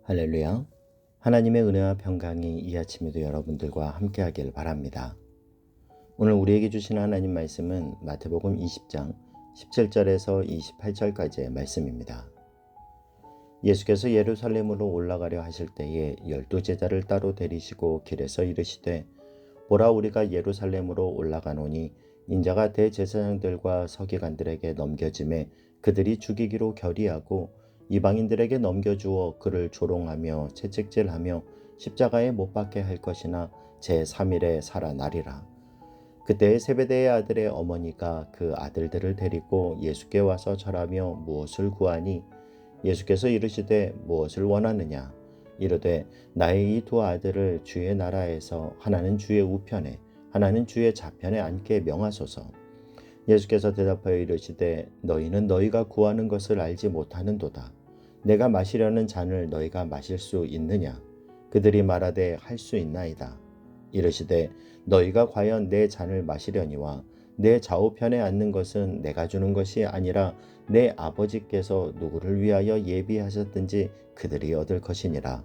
할렐루야. 하나님의 은혜와 평강이 이 아침에도 여러분들과 함께 하길 바랍니다. 오늘 우리에게 주신 하나님 말씀은 마태복음 20장 17절에서 28절까지의 말씀입니다. 예수께서 예루살렘으로 올라가려 하실 때에 12제자를 따로 데리시고 길에서 이르시되 보라, 우리가 예루살렘으로 올라가노니 인자가 대제사장들과 서기관들에게 넘겨짐에 그들이 죽이기로 결의하고 이방인들에게 넘겨주어 그를 조롱하며 채찍질하며 십자가에 못 박게 할 것이나 제3일에 살아나리라. 그때 세베대의 아들의 어머니가 그 아들들을 데리고 예수께 와서 절하며 무엇을 구하니 예수께서 이르시되 무엇을 원하느냐. 이르되 나의 이 두 아들을 주의 나라에서 하나는 주의 우편에 하나는 주의 좌편에 앉게 명하소서. 예수께서 대답하여 이르시되 너희는 너희가 구하는 것을 알지 못하는도다. 내가 마시려는 잔을 너희가 마실 수 있느냐. 그들이 말하되 할 수 있나이다. 이르시되 너희가 과연 내 잔을 마시려니와 내 좌우편에 앉는 것은 내가 주는 것이 아니라 내 아버지께서 누구를 위하여 예비하셨든지 그들이 얻을 것이니라.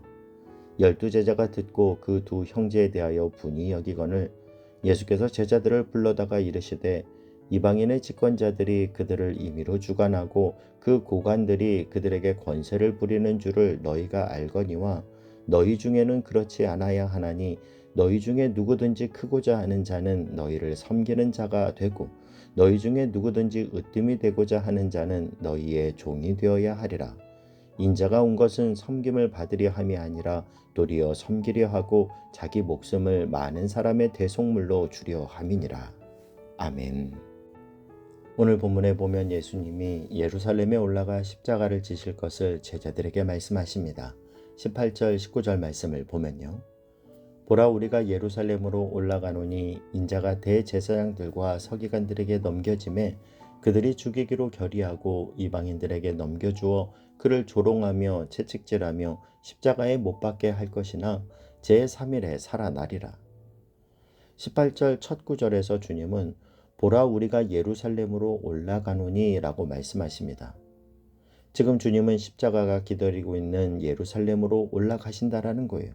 12제자가 듣고 그 두 형제에 대하여 분이 여기거늘 예수께서 제자들을 불러다가 이르시되 이방인의 집권자들이 그들을 임의로 주관하고 그 고관들이 그들에게 권세를 부리는 줄을 너희가 알거니와 너희 중에는 그렇지 않아야 하나니 너희 중에 누구든지 크고자 하는 자는 너희를 섬기는 자가 되고 너희 중에 누구든지 으뜸이 되고자 하는 자는 너희의 종이 되어야 하리라. 인자가 온 것은 섬김을 받으려 함이 아니라 도리어 섬기려 하고 자기 목숨을 많은 사람의 대속물로 주려 함이니라. 아멘. 오늘 본문에 보면 예수님이 예루살렘에 올라가 십자가를 지실 것을 제자들에게 말씀하십니다. 18절 19절 말씀을 보면요. 보라, 우리가 예루살렘으로 올라가노니 인자가 대제사장들과 서기관들에게 넘겨짐에 그들이 죽이기로 결의하고 이방인들에게 넘겨주어 그를 조롱하며 채찍질하며 십자가에 못 박게 할 것이나 제3일에 살아나리라. 18절 첫 구절에서 주님은 보라, 우리가 예루살렘으로 올라가노니 라고 말씀하십니다. 지금 주님은 십자가가 기다리고 있는 예루살렘으로 올라가신다라는 거예요.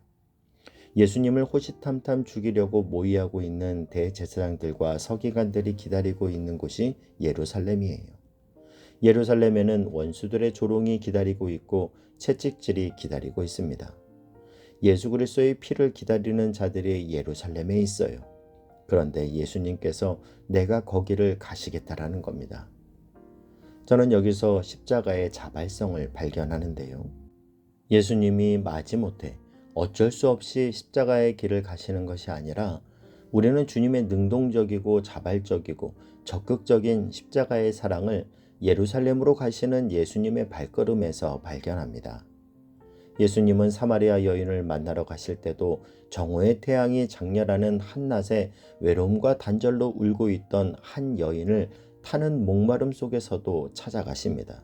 예수님을 호시탐탐 죽이려고 모의하고 있는 대제사장들과 서기관들이 기다리고 있는 곳이 예루살렘이에요. 예루살렘에는 원수들의 조롱이 기다리고 있고 채찍질이 기다리고 있습니다. 예수 그리스도의 피를 기다리는 자들이 예루살렘에 있어요. 그런데 예수님께서 내가 거기를 가시겠다라는 겁니다. 저는 여기서 십자가의 자발성을 발견하는데요. 예수님이 마지못해 어쩔 수 없이 십자가의 길을 가시는 것이 아니라 우리는 주님의 능동적이고 자발적이고 적극적인 십자가의 사랑을 예루살렘으로 가시는 예수님의 발걸음에서 발견합니다. 예수님은 사마리아 여인을 만나러 가실 때도 정오의 태양이 장렬하는 한낮에 외로움과 단절로 울고 있던 한 여인을 타는 목마름 속에서도 찾아가십니다.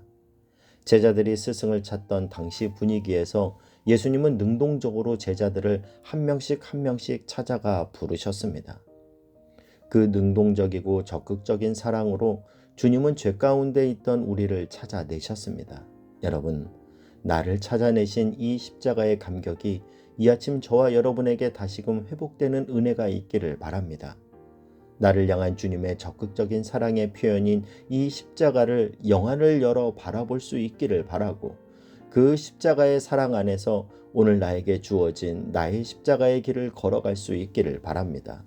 제자들이 스승을 찾던 당시 분위기에서 예수님은 능동적으로 제자들을 한 명씩 한 명씩 찾아가 부르셨습니다. 그 능동적이고 적극적인 사랑으로 주님은 죄 가운데 있던 우리를 찾아내셨습니다. 여러분, 나를 찾아내신 이 십자가의 감격이 이 아침 저와 여러분에게 다시금 회복되는 은혜가 있기를 바랍니다. 나를 향한 주님의 적극적인 사랑의 표현인 이 십자가를 영안을 열어 바라볼 수 있기를 바라고, 그 십자가의 사랑 안에서 오늘 나에게 주어진 나의 십자가의 길을 걸어갈 수 있기를 바랍니다.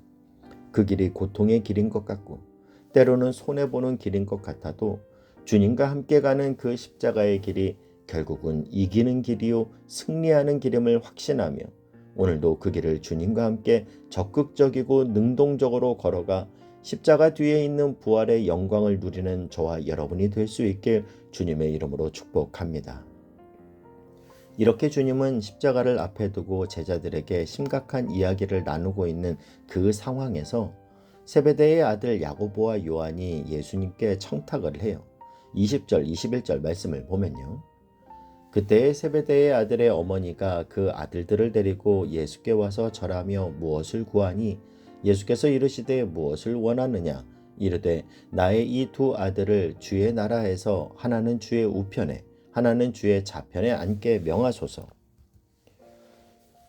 그 길이 고통의 길인 것 같고 때로는 손해보는 길인 것 같아도 주님과 함께 가는 그 십자가의 길이 결국은 이기는 길이요 승리하는 길임을 확신하며 오늘도 그 길을 주님과 함께 적극적이고 능동적으로 걸어가 십자가 뒤에 있는 부활의 영광을 누리는 저와 여러분이 될 수 있길 주님의 이름으로 축복합니다. 이렇게 주님은 십자가를 앞에 두고 제자들에게 심각한 이야기를 나누고 있는 그 상황에서 세베대의 아들 야고보와 요한이 예수님께 청탁을 해요. 20절, 21절 말씀을 보면요. 그때 세베대의 아들의 어머니가 그 아들들을 데리고 예수께 와서 절하며 무엇을 구하니 예수께서 이르시되 무엇을 원하느냐. 이르되 나의 이 두 아들을 주의 나라에서 하나는 주의 우편에 하나는 주의 좌편에 앉게 명하소서.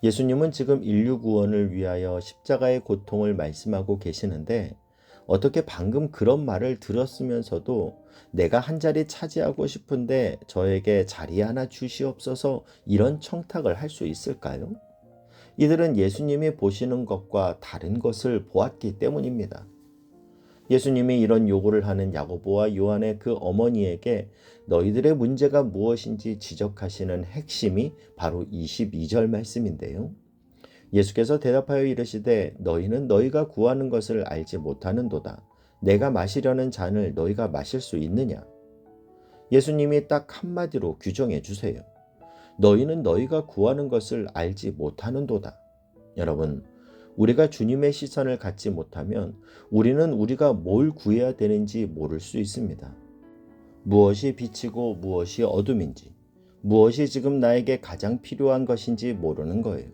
예수님은 지금 인류 구원을 위하여 십자가의 고통을 말씀하고 계시는데 어떻게 방금 그런 말을 들었으면서도 내가 한 자리 차지하고 싶은데 저에게 자리 하나 주시옵소서 이런 청탁을 할 수 있을까요? 이들은 예수님이 보시는 것과 다른 것을 보았기 때문입니다. 예수님이 이런 요구를 하는 야고보와 요한의 그 어머니에게 너희들의 문제가 무엇인지 지적하시는 핵심이 바로 22절 말씀인데요. 예수께서 대답하여 이르시되 너희는 너희가 구하는 것을 알지 못하는도다. 내가 마시려는 잔을 너희가 마실 수 있느냐? 예수님이 딱 한마디로 규정해 주세요. 너희는 너희가 구하는 것을 알지 못하는도다. 여러분, 우리가 주님의 시선을 갖지 못하면 우리는 우리가 뭘 구해야 되는지 모를 수 있습니다. 무엇이 빛이고 무엇이 어둠인지, 무엇이 지금 나에게 가장 필요한 것인지 모르는 거예요.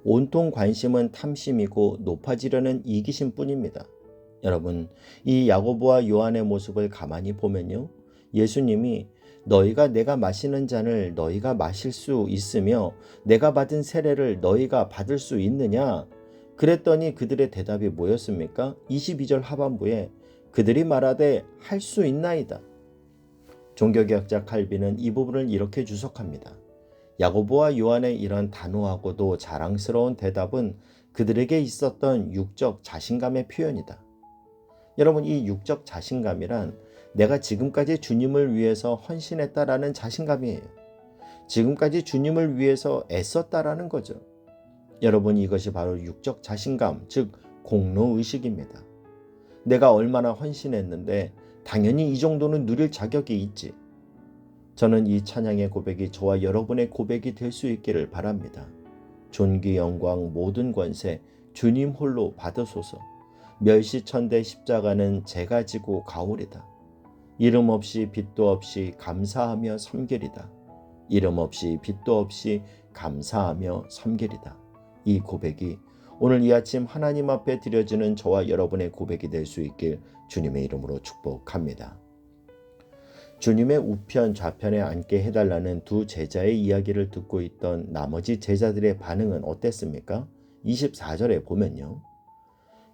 온통 관심은 탐심이고 높아지려는 이기심 뿐입니다. 여러분, 이 야고보와 요한의 모습을 가만히 보면요. 예수님이 너희가 내가 마시는 잔을 너희가 마실 수 있으며 내가 받은 세례를 너희가 받을 수 있느냐? 그랬더니 그들의 대답이 뭐였습니까? 22절 하반부에 그들이 말하되 할 수 있나이다. 종교개혁자 칼빈은 이 부분을 이렇게 주석합니다. 야고보와 요한의 이런 단호하고도 자랑스러운 대답은 그들에게 있었던 육적 자신감의 표현이다. 여러분, 이 육적 자신감이란 내가 지금까지 주님을 위해서 헌신했다라는 자신감이에요. 지금까지 주님을 위해서 애썼다라는 거죠. 여러분, 이것이 바로 육적 자신감, 즉 공로의식입니다. 내가 얼마나 헌신했는데 당연히 이 정도는 누릴 자격이 있지. 저는 이 찬양의 고백이 저와 여러분의 고백이 될 수 있기를 바랍니다. 존귀 영광 모든 권세 주님 홀로 받으소서. 멸시천대 십자가는 제가 지고 가오리다. 이름 없이 빛도 없이 감사하며 섬기리다. 이름 없이 빛도 없이 감사하며 섬기리다. 이 고백이 오늘 이 아침 하나님 앞에 드려지는 저와 여러분의 고백이 될 수 있길 주님의 이름으로 축복합니다. 주님의 우편 좌편에 앉게 해달라는 두 제자의 이야기를 듣고 있던 나머지 제자들의 반응은 어땠습니까? 24절에 보면요.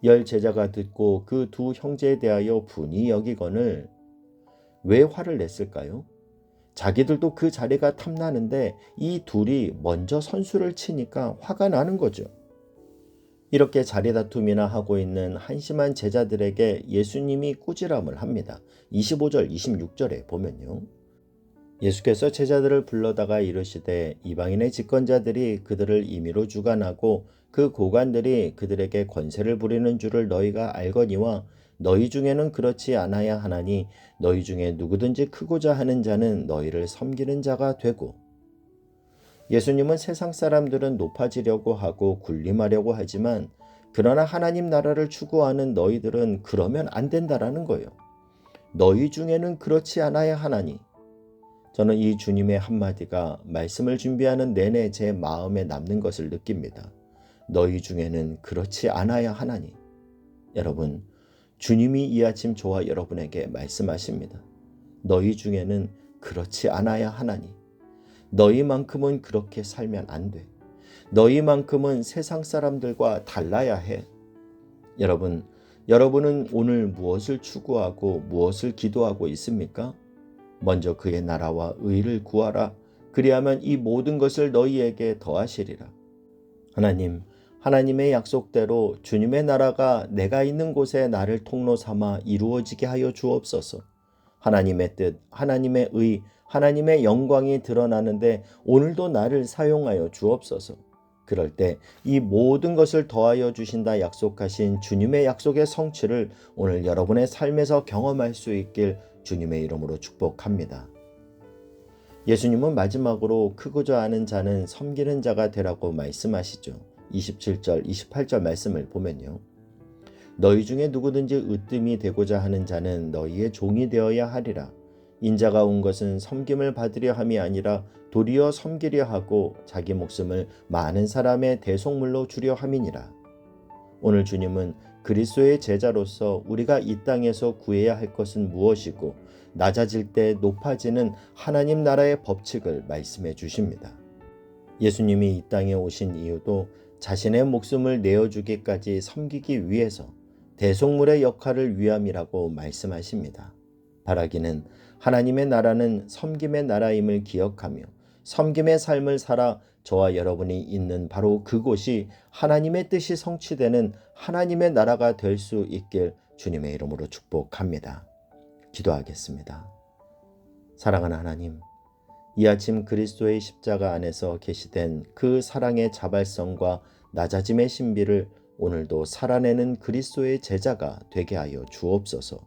열 제자가 듣고 그 두 형제에 대하여 분이 여기거늘 왜 화를 냈을까요? 자기들도 그 자리가 탐나는데 이 둘이 먼저 선수를 치니까 화가 나는 거죠. 이렇게 자리다툼이나 하고 있는 한심한 제자들에게 예수님이 꾸지람을 합니다. 25절, 26절에 보면요. 예수께서 제자들을 불러다가 이르시되 이방인의 집권자들이 그들을 임의로 주관하고 그 고관들이 그들에게 권세를 부리는 줄을 너희가 알거니와 너희 중에는 그렇지 않아야 하나니 너희 중에 누구든지 크고자 하는 자는 너희를 섬기는 자가 되고 예수님은 세상 사람들은 높아지려고 하고 군림하려고 하지만 그러나 하나님 나라를 추구하는 너희들은 그러면 안 된다라는 거예요. 너희 중에는 그렇지 않아야 하나니 저는 이 주님의 한마디가 말씀을 준비하는 내내 제 마음에 남는 것을 느낍니다. 너희 중에는 그렇지 않아야 하나니 여러분 주님이 이 아침 저와 여러분에게 말씀하십니다. 너희 중에는 그렇지 않아야 하나니 너희만큼은 그렇게 살면 안 돼. 너희만큼은 세상 사람들과 달라야 해. 여러분은 오늘 무엇을 추구하고 무엇을 기도하고 있습니까? 먼저 그의 나라와 의를 구하라. 그리하면 이 모든 것을 너희에게 더하시리라. 하나님의 약속대로 주님의 나라가 내가 있는 곳에 나를 통로 삼아 이루어지게 하여 주옵소서. 하나님의 뜻, 하나님의 의, 하나님의 영광이 드러나는데 오늘도 나를 사용하여 주옵소서. 그럴 때 이 모든 것을 더하여 주신다 약속하신 주님의 약속의 성취를 오늘 여러분의 삶에서 경험할 수 있길 주님의 이름으로 축복합니다. 예수님은 마지막으로 크고자 하는 자는 섬기는 자가 되라고 말씀하시죠. 27절, 28절 말씀을 보면요. 너희 중에 누구든지 으뜸이 되고자 하는 자는 너희의 종이 되어야 하리라. 인자가 온 것은 섬김을 받으려 함이 아니라 도리어 섬기려 하고 자기 목숨을 많은 사람의 대속물로 주려 함이니라. 오늘 주님은 그리스도의 제자로서 우리가 이 땅에서 구해야 할 것은 무엇이고 낮아질 때 높아지는 하나님 나라의 법칙을 말씀해 주십니다. 예수님이 이 땅에 오신 이유도 자신의 목숨을 내어주기까지 섬기기 위해서 대속물의 역할을 위함이라고 말씀하십니다. 바라기는 하나님의 나라는 섬김의 나라임을 기억하며 섬김의 삶을 살아 저와 여러분이 있는 바로 그곳이 하나님의 뜻이 성취되는 하나님의 나라가 될 수 있길 주님의 이름으로 축복합니다. 기도하겠습니다. 사랑하는 하나님, 이 아침 그리스도의 십자가 안에서 계시된 그 사랑의 자발성과 낮아짐의 신비를 오늘도 살아내는 그리스도의 제자가 되게 하여 주옵소서.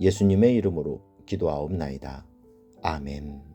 예수님의 이름으로 기도하옵나이다. 아멘.